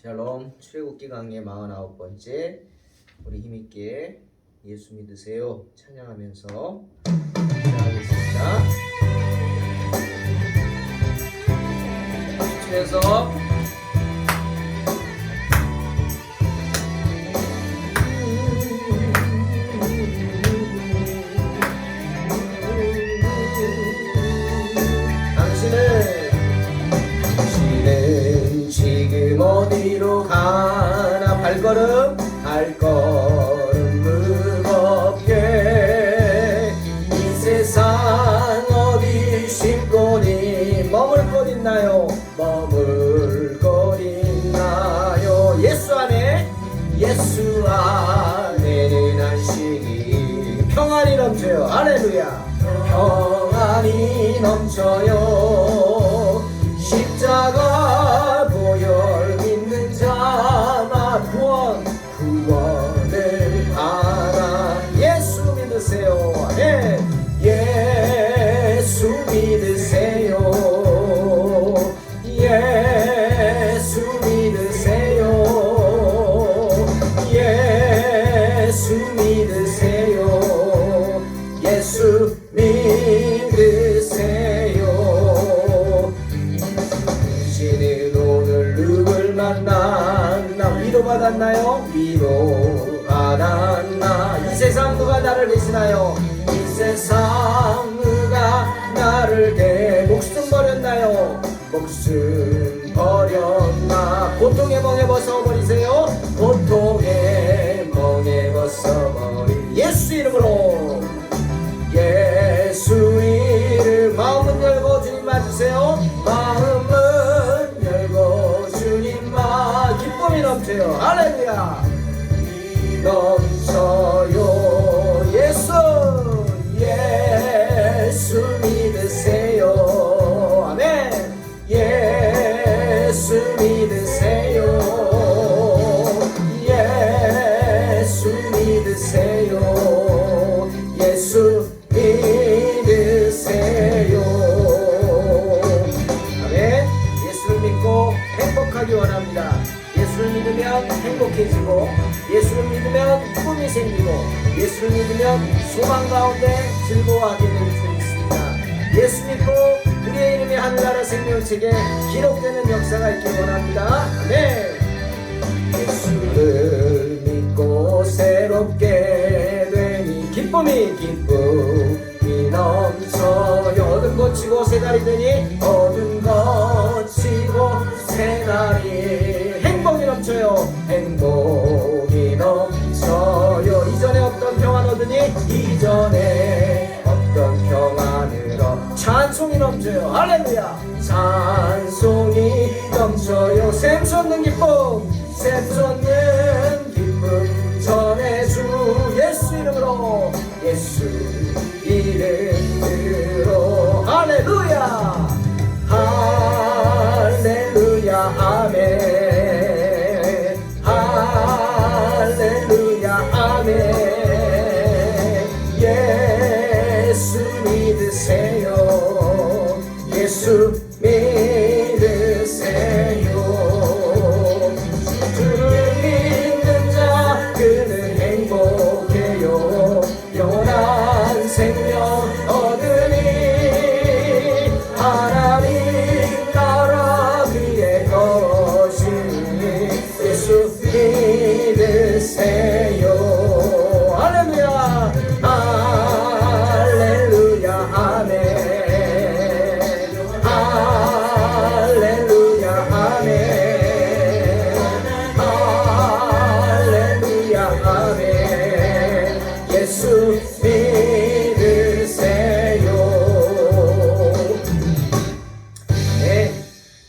샬롬 출애굽기 강의 49번째 우리 힘있게 예수 믿으세요 찬양하면서 시작하겠습니다. 주에서 당신은 지금 어디로 가나 발걸음 무겁게 이 세상 어디 쉴곳이 머물 곳 있나요? 머물 곳 있나요? 예수 안에는 안식이 평안이 넘쳐요. 할렐루야. 평안이 넘쳐요. 십자가 보혈 믿는 자마 구원을 알아. 예수 믿으세요. 네. 예수 믿으세요. 예수 믿으세요. 예수 믿으세요. 예수 믿으세요. 당신은 오늘 누굴 만났나? 위로받았나요? 위로받았나? 이 세상 누가 나를 계시나요? 이 세상 누가 나를 목숨 버렸나요? 목숨 버렸나? 고통의 멍에 벗어버리세요. 고통의 멍에 벗어버리 예수 이름으로. 예수 이름. 마음은 열고 주님 맞으세요. 마음은 열고 주님 맞. 기쁨이 넘쳐요. 할렐루야. 넘쳐요. 예수 믿으세요. 아멘. 예수 믿으세요. 예수 믿으세요. 예수 믿으세요. 아멘. 예수를 믿고 행복하기 원합니다. 예수를 믿으면 행복해지고, 예수를 믿으면 꿈이 생기고, 예수를 믿으면 소망 가운데 즐거워하게 될 수 있습니다. 예수 믿고 우리의 이름이 하늘나라 생명책에 기록되는 역사가 있길 원합니다. 아멘. 예수를 믿고 새롭게 되니 기쁨이 넘쳐요. 어둠 거치고 새날이 되니 어둠 거치고 새날이 행복이 넘쳐요. 행복이 넘쳐요. 이전에 없던 평안 얻으니 이전에 없던 평안을 찬송이 넘쳐요. 할렐루야. 찬송이 넘쳐요. 샘솟는 기쁨, 샘솟는 기쁨 전해주. 예수 이름으로. 예수 이름으로. 할렐루야. 할렐루야. 아멘. 할렐루야. 아멘. 예수 믿으세요. 예수 믿으세요. 주를 믿는 자 그는 행복해요. 영원한 생명 얻으니 하나님 나라 그의 것이니 예수 믿으세요. 할렐루야. 할렐루야. 아멘. 할렐루야. 아멘. 할렐루야. 아멘. 예수 믿으세요. 네,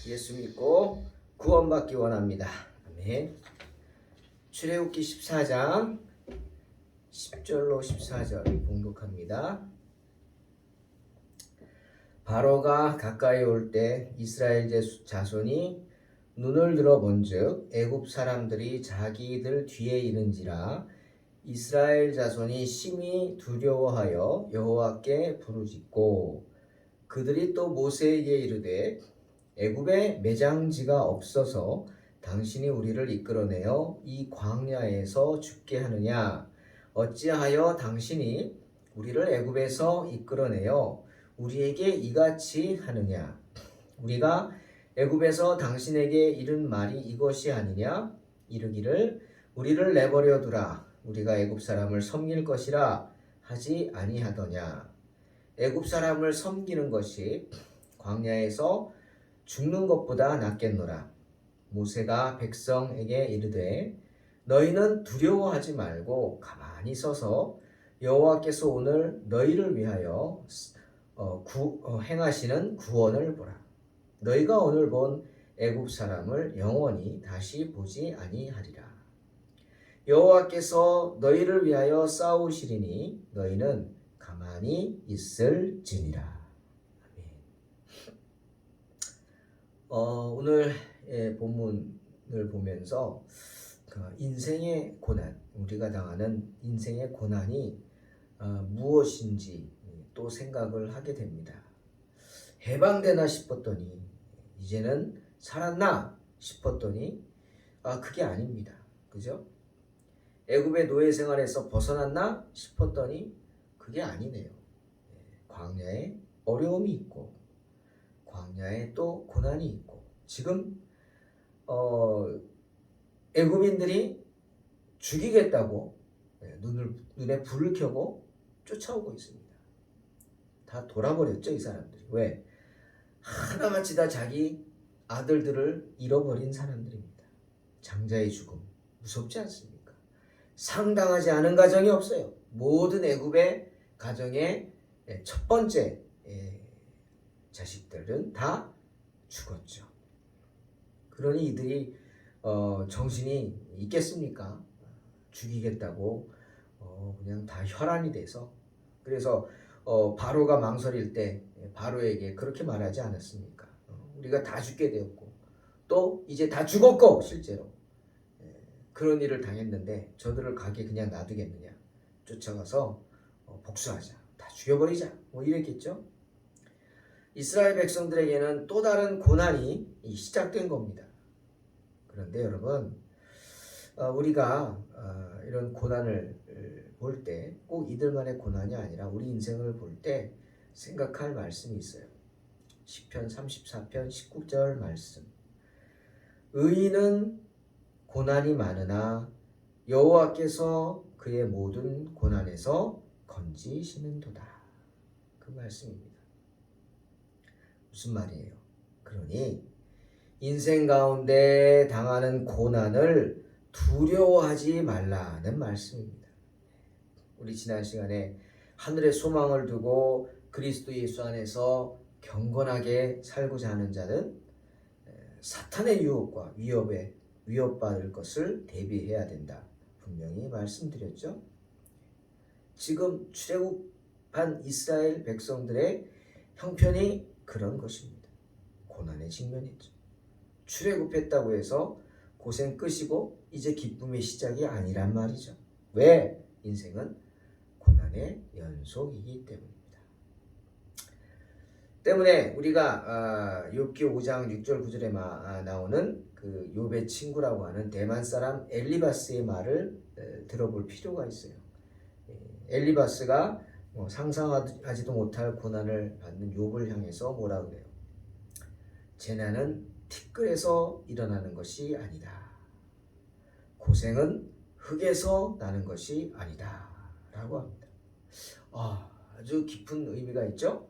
예수 믿고 구원받기 원합니다. 아멘. 출애굽기 14장 10절로 14절 봉독합니다. 바로가 가까이 올 때 이스라엘 자손이 눈을 들어 본즉 애굽 사람들이 자기들 뒤에 이른지라 이스라엘 자손이 심히 두려워하여 여호와께 부르짖고 그들이 또 모세에게 이르되 애굽에 매장지가 없어서 당신이 우리를 이끌어내어 이 광야에서 죽게 하느냐? 어찌하여 당신이 우리를 애굽에서 이끌어내어 우리에게 이같이 하느냐? 우리가 애굽에서 당신에게 이른 말이 이것이 아니냐? 이르기를 우리를 내버려 두라. 우리가 애굽 사람을 섬길 것이라 하지 아니하더냐? 애굽 사람을 섬기는 것이 광야에서 죽는 것보다 낫겠노라. 모세가 백성에게 이르되 너희는 두려워하지 말고 가만히 서서 여호와께서 오늘 너희를 위하여 행하시는 구원을 보라. 너희가 오늘 본 애굽 사람을 영원히 다시 보지 아니하리라. 여호와께서 너희를 위하여 싸우시리니 너희는 가만히 있을지니라. 오늘 본문을 보면서 인생의 고난, 우리가 당하는 인생의 고난이 무엇인지 또 생각을 하게 됩니다. 해방되나 싶었더니 이제는 살았나 싶었더니 그게 아닙니다. 그죠? 애굽의 노예 생활에서 벗어났나 싶었더니 그게 아니네요. 광야에 어려움이 있고 광야에 또 고난이 있고 지금 애굽인들이 죽이겠다고 눈에 불을 켜고 쫓아오고 있습니다. 다 돌아버렸죠, 이 사람들이. 왜? 하나같이 다 자기 아들들을 잃어버린 사람들입니다. 장자의 죽음 무섭지 않습니까? 상당하지 않은 가정이 없어요. 모든 애굽의 가정의 첫 번째 자식들은 다 죽었죠. 그러니 이들이 정신이 있겠습니까? 죽이겠다고 그냥 다 혈안이 돼서, 그래서 바로가 망설일 때 바로에게 그렇게 말하지 않았습니까? 우리가 다 죽게 되었고 또 이제 다 죽었고 실제로 그런 일을 당했는데 저들을 가게 그냥 놔두겠느냐, 쫓아가서 복수하자, 다 죽여버리자, 뭐 이랬겠죠. 이스라엘 백성들에게는 또 다른 고난이 시작된 겁니다. 그런데 여러분, 우리가 이런 고난을 볼 때 꼭 이들만의 고난이 아니라 우리 인생을 볼 때 생각할 말씀이 있어요. 시편 34편 19절 말씀. 의인은 고난이 많으나 여호와께서 그의 모든 고난에서 건지시는도다. 그 말씀입니다. 무슨 말이에요? 그러니 인생 가운데 당하는 고난을 두려워하지 말라는 말씀입니다. 우리 지난 시간에 하늘의 소망을 두고 그리스도 예수 안에서 경건하게 살고자 하는 자는 사탄의 유혹과 위협에 위협받을 것을 대비해야 된다, 분명히 말씀드렸죠. 지금 출애굽한 이스라엘 백성들의 형편이 그런 것입니다. 고난에 직면했죠. 출애굽했다고 해서 고생 끝이고 이제 기쁨의 시작이 아니란 말이죠. 왜? 인생은 고난의 연속이기 때문입니다. 때문에 우리가 욥기 5장 6절 9절에 나오는 그 욥의 친구라고 하는 대만 사람 엘리바스의 말을 들어볼 필요가 있어요. 엘리바스가 상상하지도 못할 고난을 받는 욥을 향해서 뭐라 그래요? 재난은 티끌에서 일어나는 것이 아니다. 고생은 흙에서 나는 것이 아니다 라고 합니다. 아주 깊은 의미가 있죠.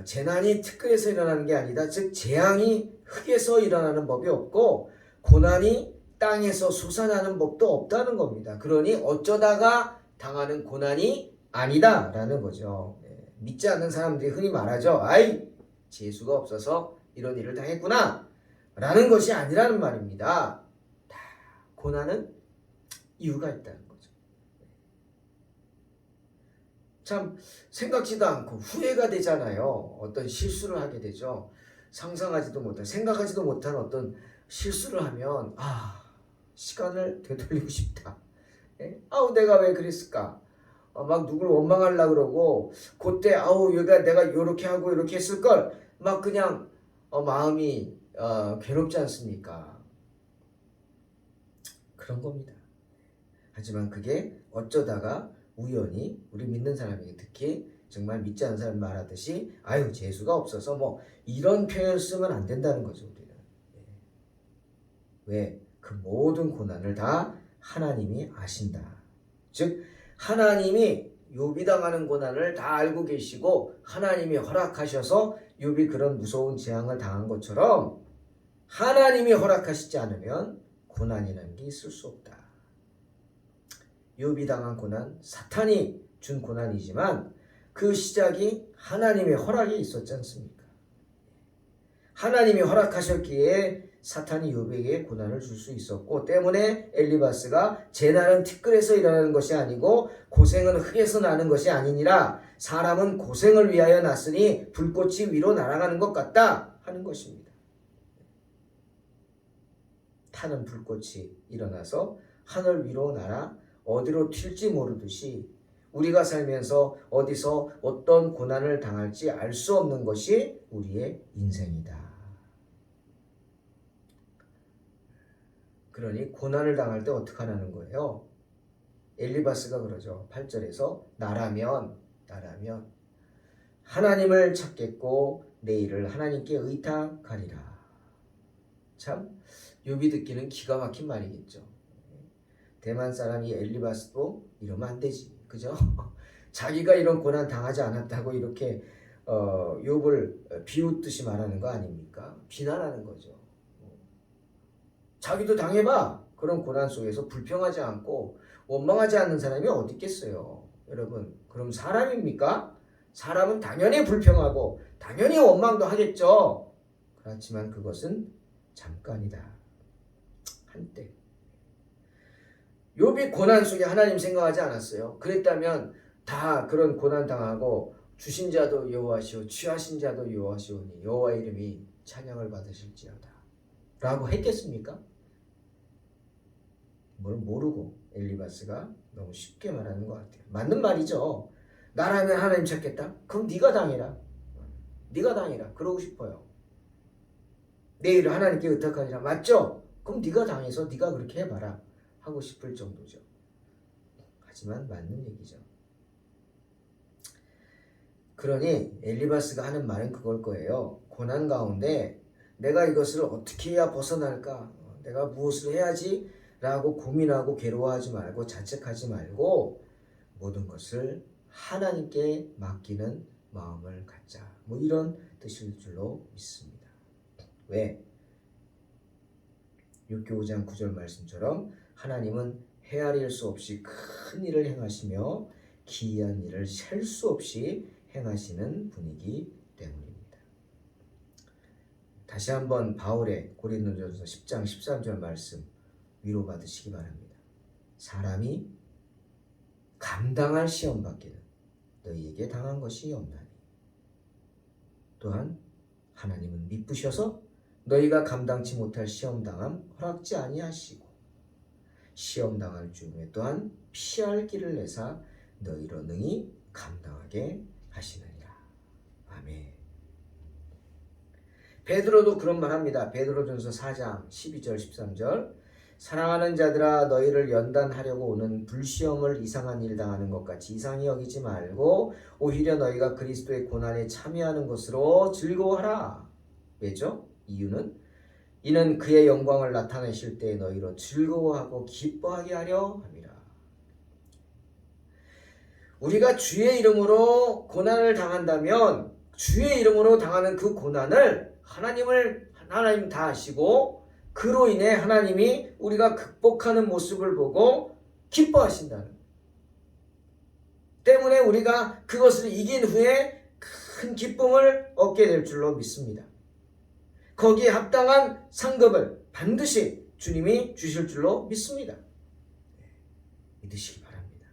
재난이 티끌에서 일어나는 게 아니다. 즉 재앙이 흙에서 일어나는 법이 없고 고난이 땅에서 솟아나는 법도 없다는 겁니다. 그러니 어쩌다가 당하는 고난이 아니다 라는 거죠. 믿지 않는 사람들이 흔히 말하죠. 아이, 재수가 없어서 이런 일을 당했구나 라는 것이 아니라는 말입니다. 다 고난은 이유가 있다는 거죠. 참 생각지도 않고 후회가 되잖아요. 어떤 실수를 하게 되죠. 상상하지도 못한, 생각하지도 못한 어떤 실수를 하면 시간을 되돌리고 싶다. 내가 왜 그랬을까? 막 누굴 원망하려고 그러고 그때 내가 요렇게 하고 이렇게 했을걸 막 그냥 마음이 괴롭지 않습니까? 그런 겁니다. 하지만 그게 어쩌다가 우연히 우리 믿는 사람에게, 특히 정말 믿지 않는 사람 말하듯이 아유 재수가 없어서 뭐 이런 표현을 쓰면 안 된다는 거죠. 우리는. 왜? 그 모든 고난을 다 하나님이 아신다. 즉 하나님이 욥이 당하는 고난을 다 알고 계시고 하나님이 허락하셔서 욥이 그런 무서운 재앙을 당한 것처럼 하나님이 허락하시지 않으면 고난이라는 게 있을 수 없다. 욥이 당한 고난, 사탄이 준 고난이지만 그 시작이 하나님의 허락이 있었지 않습니까? 하나님이 허락하셨기에 사탄이 욥에게 고난을 줄 수 있었고, 때문에 엘리바스가 재난은 티끌에서 일어나는 것이 아니고 고생은 흙에서 나는 것이 아니니라. 사람은 고생을 위하여 났으니 불꽃이 위로 날아가는 것 같다 하는 것입니다. 타는 불꽃이 일어나서 하늘 위로 날아 어디로 튈지 모르듯이 우리가 살면서 어디서 어떤 고난을 당할지 알 수 없는 것이 우리의 인생이다. 그러니 고난을 당할 때 어떻게 하라는 거예요? 엘리바스가 그러죠. 8절에서 나라면 하나님을 찾겠고 내 일을 하나님께 의탁하리라. 참 욥이 듣기는 기가 막힌 말이겠죠. 대만 사람이 엘리바스도 이러면 안 되지, 그죠? 자기가 이런 고난 당하지 않았다고 이렇게 욥을 비웃듯이 말하는 거 아닙니까? 비난하는 거죠. 자기도 당해봐. 그런 고난 속에서 불평하지 않고 원망하지 않는 사람이 어디 있겠어요? 여러분, 그럼 사람입니까? 사람은 당연히 불평하고 당연히 원망도 하겠죠. 그렇지만 그것은 잠깐이다. 한때. 욥이 고난 속에 하나님 생각하지 않았어요. 그랬다면 다 그런 고난 당하고 주신 자도 여호와시오 취하신 자도 여호와시오니 여호와 이름이 찬양을 받으실지어다 라고 했겠습니까? 뭘 모르고 엘리바스가 너무 쉽게 말하는 것 같아요. 맞는 말이죠. 나라면 하나님 찾겠다? 그럼 네가 당해라. 네가 당해라. 그러고 싶어요. 내 일을 하나님께 의탁하리라. 맞죠? 그럼 네가 당해서 네가 그렇게 해봐라 하고 싶을 정도죠. 하지만 맞는 얘기죠. 그러니 엘리바스가 하는 말은 그걸 거예요. 고난 가운데 내가 이것을 어떻게 해야 벗어날까? 내가 무엇을 해야지? 라고 고민하고 괴로워하지 말고 자책하지 말고 모든 것을 하나님께 맡기는 마음을 갖자. 뭐 이런 뜻일 줄로 믿습니다. 왜? 욥기 5장 9절 말씀처럼 하나님은 헤아릴 수 없이 큰 일을 행하시며 기이한 일을 셀 수 없이 행하시는 분이기 때문입니다. 다시 한번 바울의 고린도전서 10장 13절 말씀 위로받으시기 바랍니다. 사람이 감당할 시험 받기는 너희에게 당한 것이 없나니 또한 하나님은 미쁘셔서 너희가 감당치 못할 시험 당함 허락지 아니하시고 시험 당할 즈음에 또한 피할 길을 내사 너희로 능히 감당하게 하시느니라. 아멘. 베드로도 그런 말 합니다. 베드로전서 4장 12절 13절 사랑하는 자들아 너희를 연단하려고 오는 불시험을 이상한 일 당하는 것 같이 이상히 여기지 말고 오히려 너희가 그리스도의 고난에 참여하는 것으로 즐거워하라. 왜죠? 이유는 이는 그의 영광을 나타내실 때 너희로 즐거워하고 기뻐하게 하려 함이라. 우리가 주의 이름으로 고난을 당한다면 주의 이름으로 당하는 그 고난을 하나님 다 아시고 그로 인해 하나님이 우리가 극복하는 모습을 보고 기뻐하신다는 때문에 우리가 그것을 이긴 후에 큰 기쁨을 얻게 될 줄로 믿습니다. 거기에 합당한 상급을 반드시 주님이 주실 줄로 믿습니다. 믿으시기 바랍니다.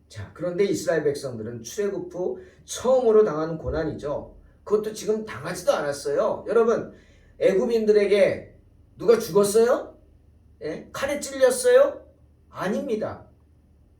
자, 그런데 이스라엘 백성들은 출애굽 후 처음으로 당하는 고난이죠. 그것도 지금 당하지도 않았어요. 여러분, 애굽인들에게 누가 죽었어요? 예? 칼에 찔렸어요? 아닙니다.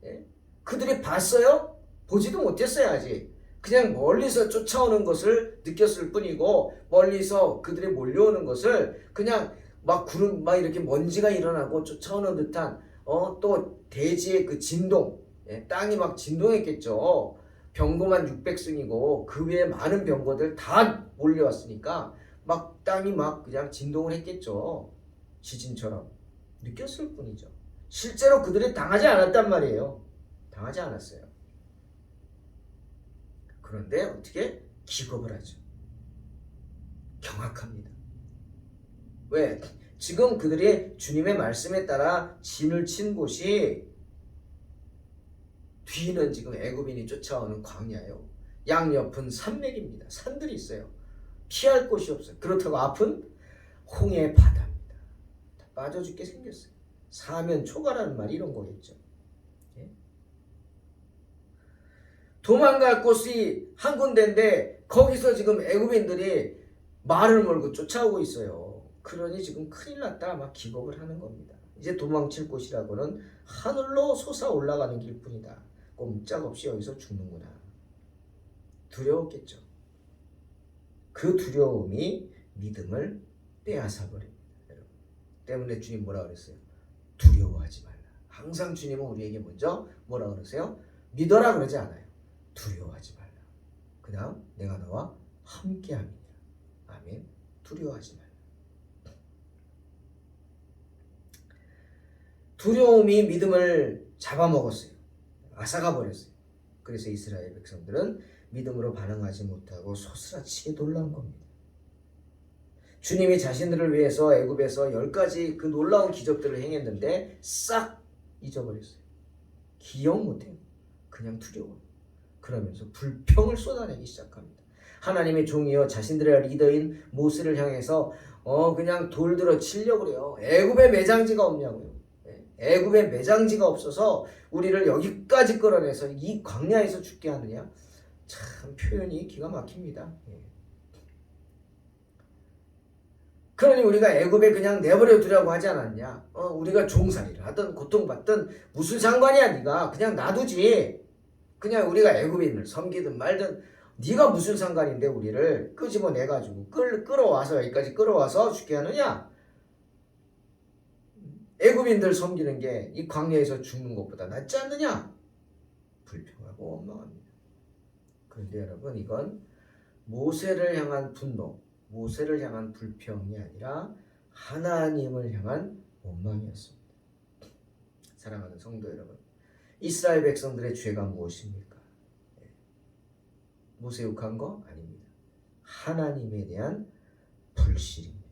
예? 그들이 봤어요? 보지도 못했어요. 아직. 그냥 멀리서 쫓아오는 것을 느꼈을 뿐이고 멀리서 그들이 몰려오는 것을 그냥 막 구름 막 이렇게 먼지가 일어나고 쫓아오는 듯한 또 대지의 그 진동, 땅이 막 진동했겠죠. 병거만 600승이고 그 외에 많은 병거들 다 몰려왔으니까 막 땅이 막 그냥 진동을 했겠죠. 지진처럼 느꼈을 뿐이죠. 실제로 그들이 당하지 않았단 말이에요. 당하지 않았어요. 그런데 어떻게 기겁을 하죠. 경악합니다. 왜? 지금 그들이 주님의 말씀에 따라 진을 친 곳이 뒤는 지금 애굽인이 쫓아오는 광야예요. 양옆은 산맥입니다. 산들이 있어요. 피할 곳이 없어요. 그렇다고 앞은 홍해 바다입니다. 다 빠져 죽게 생겼어요. 사면 초가라는 말이 이런 거겠죠. 예? 도망갈 곳이 한 군데인데 거기서 지금 애굽인들이 말을 몰고 쫓아오고 있어요. 그러니 지금 큰일 났다 막 기겁을 하는 겁니다. 이제 도망칠 곳이라고는 하늘로 솟아 올라가는 길뿐이다. 꼼짝없이 여기서 죽는구나. 두려웠겠죠. 그 두려움이 믿음을 빼앗아버립니다. 여러분. 때문에 주님 뭐라 그랬어요? 두려워하지 말라. 항상 주님은 우리에게 먼저 뭐라 그러세요? 믿어라 그러지 않아요. 두려워하지 말라. 그 다음 내가 너와 함께함이니라. 아멘. 두려워하지 말라. 두려움이 믿음을 잡아먹었어요. 앗아가 버렸어요. 그래서 이스라엘 백성들은 믿음으로 반응하지 못하고 소스라치게 놀라운 겁니다. 주님이 자신들을 위해서 애굽에서 10가지 그 놀라운 기적들을 행했는데 싹 잊어버렸어요. 기억 못해요. 그냥 두려워. 그러면서 불평을 쏟아내기 시작합니다. 하나님의 종이요 자신들의 리더인 모세를 향해서 그냥 돌들어 치려고 그래요. 애굽에 매장지가 없냐고요. 애굽에 매장지가 없어서 우리를 여기까지 끌어내서 이 광야에서 죽게 하느냐. 참 표현이 기가 막힙니다. 그러니 우리가 애굽에 그냥 내버려 두라고 하지 않았냐. 우리가 종살이를 하든 고통받든 무슨 상관이야. 네가 그냥 놔두지. 그냥 우리가 애굽인을 섬기든 말든 네가 무슨 상관인데 우리를 끄집어내가지고 끌어와서 여기까지 끌어와서 죽게 하느냐. 애굽인들 섬기는 게 이 광야에서 죽는 것보다 낫지 않느냐. 불평하고 원망합니다. 그런데 여러분 이건 모세를 향한 분노, 모세를 향한 불평이 아니라 하나님을 향한 원망이었습니다. 사랑하는 성도 여러분, 이스라엘 백성들의 죄가 무엇입니까? 모세 욕한 거 아닙니다. 하나님에 대한 불신입니다.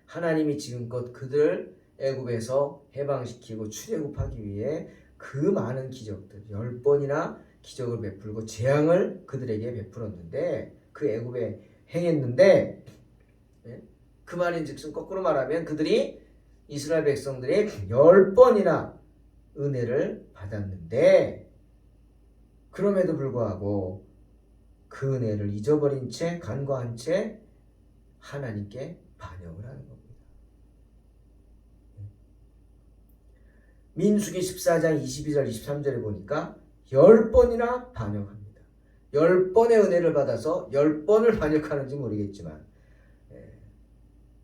하나님이 지금껏 그들을 애굽에서 해방시키고 출애굽하기 위해 그 많은 기적들 10번이나 기적을 베풀고 재앙을 그들에게 베풀었는데 그 애굽에 행했는데 그 말인즉슨 거꾸로 말하면 그들이 이스라엘 백성들이 10번이나 은혜를 받았는데 그럼에도 불구하고 그 은혜를 잊어버린 채 간과한 채 하나님께 반역을 하는 겁니다. 민수기 14장 22절 23절에 보니까 10번이나 반역합니다. 10번의 은혜를 받아서 10번을 반역하는지 모르겠지만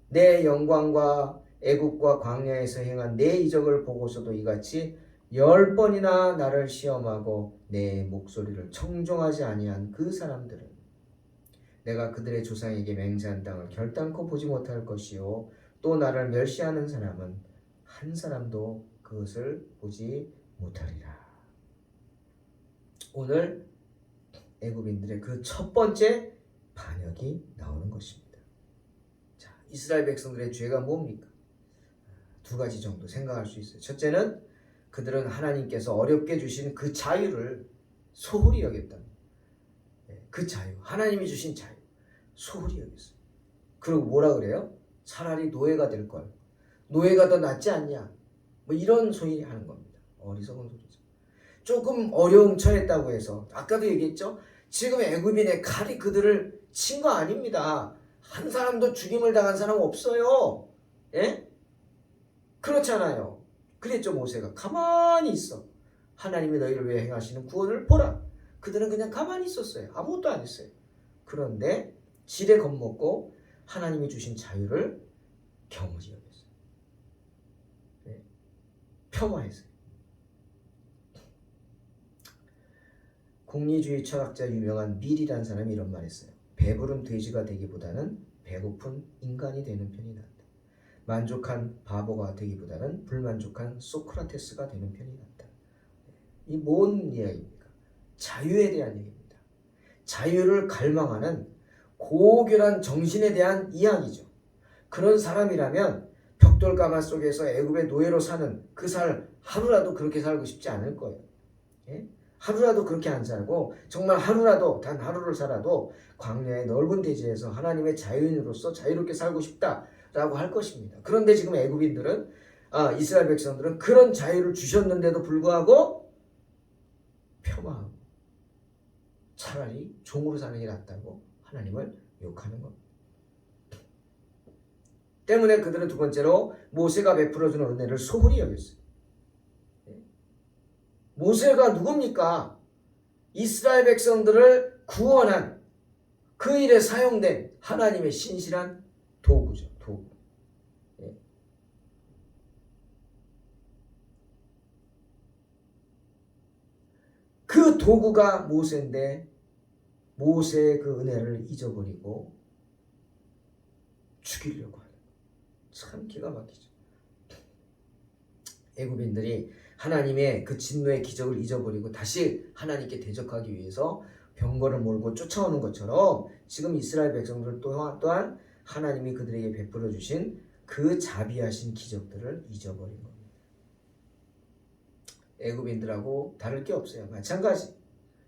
내 영광과 애국과 광야에서 행한 내 이적을 보고서도 이같이 10번이나 나를 시험하고 내 목소리를 청종하지 아니한 그 사람들은 내가 그들의 조상에게 맹세한 땅을 결단코 보지 못할 것이요 또 나를 멸시하는 사람은 한 사람도 그것을 보지 못하리라. 오늘 애굽인들의 그 첫 번째 반역이 나오는 것입니다. 자, 이스라엘 백성들의 죄가 뭡니까? 두 가지 정도 생각할 수 있어요. 첫째는 그들은 하나님께서 어렵게 주신 그 자유를 소홀히 여겼다. 그 자유, 하나님이 주신 자유 소홀히 여겼어요. 그리고 뭐라 그래요? 차라리 노예가 될 걸. 노예가 더 낫지 않냐? 뭐 이런 소리 하는 겁니다. 어리석은 소리죠. 조금 어려움 처했다고 해서 아까도 얘기했죠. 지금 애굽인의 칼이 그들을 친 거 아닙니다. 한 사람도 죽임을 당한 사람 없어요. 예? 그렇잖아요. 그랬죠. 모세가 가만히 있어. 하나님이 너희를 위해 행하시는 구원을 보라. 그들은 그냥 가만히 있었어요. 아무것도 안 했어요. 그런데 지레 겁먹고 하나님이 주신 자유를 경홀히 여겼어요. 네. 폄하했어요. 공리주의 철학자 유명한 밀이라는 사람이 이런 말 했어요. 배부른 돼지가 되기보다는 배고픈 인간이 되는 편이 낫다. 만족한 바보가 되기보다는 불만족한 소크라테스가 되는 편이 낫다. 이 뭔 이야기입니까? 자유에 대한 얘기입니다. 자유를 갈망하는 고결한 정신에 대한 이야기죠. 그런 사람이라면 벽돌 가마 속에서 애굽의 노예로 사는 그 하루라도 그렇게 살고 싶지 않을 거예요. 예? 하루라도 그렇게 안 살고 정말 하루라도 단 하루를 살아도 광야의 넓은 대지에서 하나님의 자유인으로서 자유롭게 살고 싶다라고 할 것입니다. 그런데 지금 애굽인들은 이스라엘 백성들은 그런 자유를 주셨는데도 불구하고 폄하하고 차라리 종으로 사는 게 낫다고 하나님을 욕하는 겁니다. 때문에 그들은 두 번째로 모세가 베풀어주는 은혜를 소홀히 여겼어요. 모세가 누굽니까? 이스라엘 백성들을 구원한 그 일에 사용된 하나님의 신실한 도구죠. 도구. 그 도구가 모세인데 모세의 그 은혜를 잊어버리고 죽이려고 하는 참 기가 막히죠. 애굽인들이 하나님의 그 진노의 기적을 잊어버리고 다시 하나님께 대적하기 위해서 병거를 몰고 쫓아오는 것처럼 지금 이스라엘 백성들 또한 하나님이 그들에게 베풀어 주신 그 자비하신 기적들을 잊어버린 겁니다. 애굽인들하고 다를 게 없어요. 마찬가지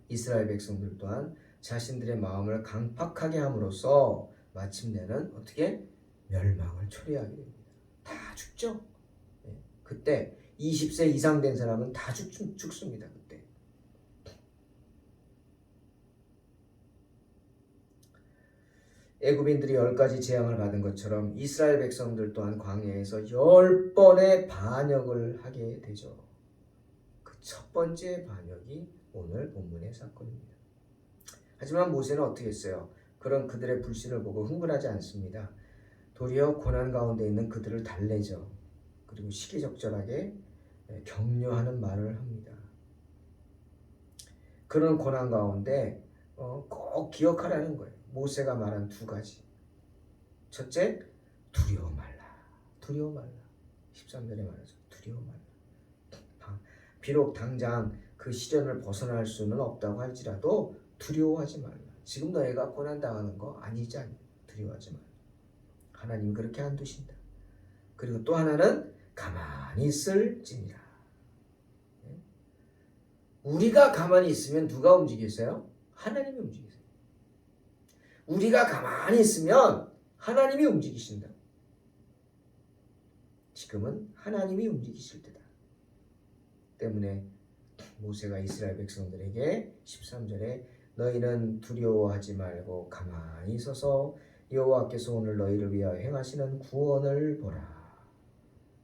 이스라엘 백성들 또한 자신들의 마음을 강팍하게 함으로써 마침내는 어떻게 멸망을 초래하게 됩니다. 다 죽죠. 그때 20세 이상 된 사람은 다 죽습니다. 그때. 애굽인들이 10가지 재앙을 받은 것처럼 이스라엘 백성들 또한 광야에서 10번의 반역을 하게 되죠. 그 첫 번째 반역이 오늘 본문의 사건입니다. 하지만 모세는 어떻게 했어요? 그런 그들의 불신을 보고 흥분하지 않습니다. 도리어 고난 가운데 있는 그들을 달래죠. 그리고 시기적절하게 격려하는 말을 합니다. 그런 고난 가운데 꼭 기억하라는 거예요. 모세가 말한 두 가지. 첫째, 두려워 말라. 두려워 말라. 13절에 말하죠. 두려워 말라. 비록 당장 그 시련을 벗어날 수는 없다고 할지라도 두려워하지 말라. 지금 너희가 고난당하는 거 아니지 않냐. 두려워하지 말라. 하나님 그렇게 안 두신다. 그리고 또 하나는 가만히 있을지니라. 우리가 가만히 있으면 누가 움직이세요? 하나님이 움직이세요. 우리가 가만히 있으면 하나님이 움직이신다. 지금은 하나님이 움직이실 때다. 때문에 모세가 이스라엘 백성들에게 13절에 너희는 두려워하지 말고 가만히 서서 여호와께서 오늘 너희를 위하여 행하시는 구원을 보라.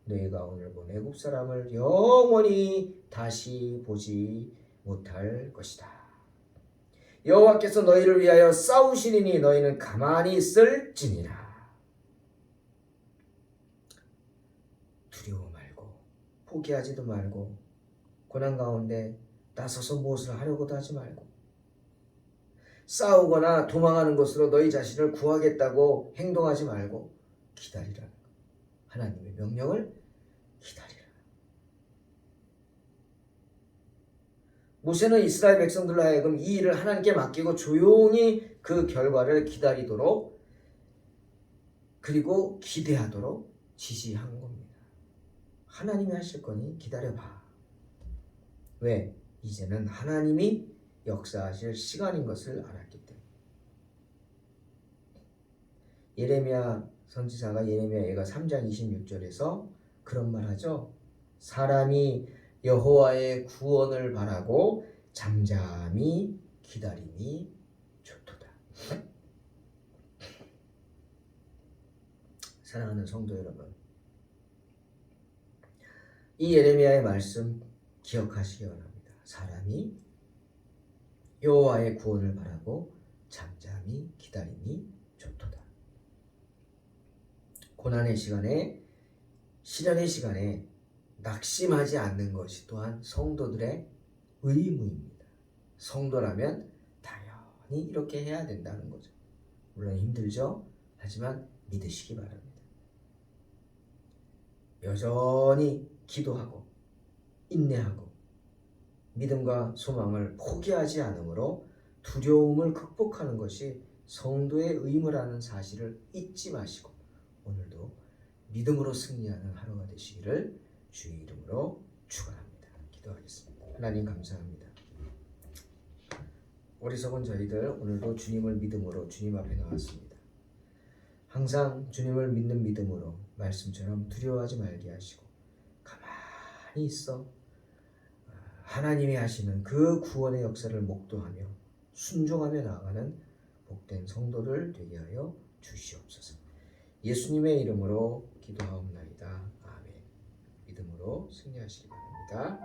너희가 오늘 본 애굽 사람을 영원히 다시 보지 못할 것이다. 여호와께서 너희를 위하여 싸우시리니 너희는 가만히 있을지니라. 두려워 말고 포기하지도 말고 고난 가운데 나서서 무엇을 하려고도 하지 말고 싸우거나 도망하는 것으로 너희 자신을 구하겠다고 행동하지 말고 기다리라. 하나님의 명령을 기다리라. 모세는 이스라엘 백성들로 하여금 이 일을 하나님께 맡기고 조용히 그 결과를 기다리도록 그리고 기대하도록 지시한 겁니다. 하나님이 하실 거니 기다려봐. 왜? 이제는 하나님이 역사하실 시간인 것을 알았기 때문에. 예레미야 선지자가 예레미야 3장 26절에서 그런 말 하죠. 사람이 여호와의 구원을 바라고 잠잠히 기다림이 좋도다. 사랑하는 성도 여러분, 이 예레미야의 말씀 기억하시기 바랍니다. 사람이 여호와의 구원을 바라고 잠잠히 기다림이 좋도다. 고난의 시간에, 시련의 시간에 낙심하지 않는 것이 또한 성도들의 의무입니다. 성도라면 당연히 이렇게 해야 된다는 거죠. 물론 힘들죠. 하지만 믿으시기 바랍니다. 여전히 기도하고 인내하고 믿음과 소망을 포기하지 않으므로 두려움을 극복하는 것이 성도의 의무라는 사실을 잊지 마시고 오늘도 믿음으로 승리하는 하루가 되시기를 주의 이름으로 축원합니다. 기도하겠습니다. 하나님 감사합니다. 어리석은 저희들 오늘도 주님을 믿음으로 주님 앞에 나왔습니다. 항상 주님을 믿는 믿음으로 말씀처럼 두려워하지 말게 하시고 가만히 있어 하나님이 하시는 그 구원의 역사를 목도하며 순종하며 나아가는 복된 성도들 되게 하여 주시옵소서. 예수님의 이름으로 기도하옵나이다. 아멘. 믿음으로 승리하시기 바랍니다.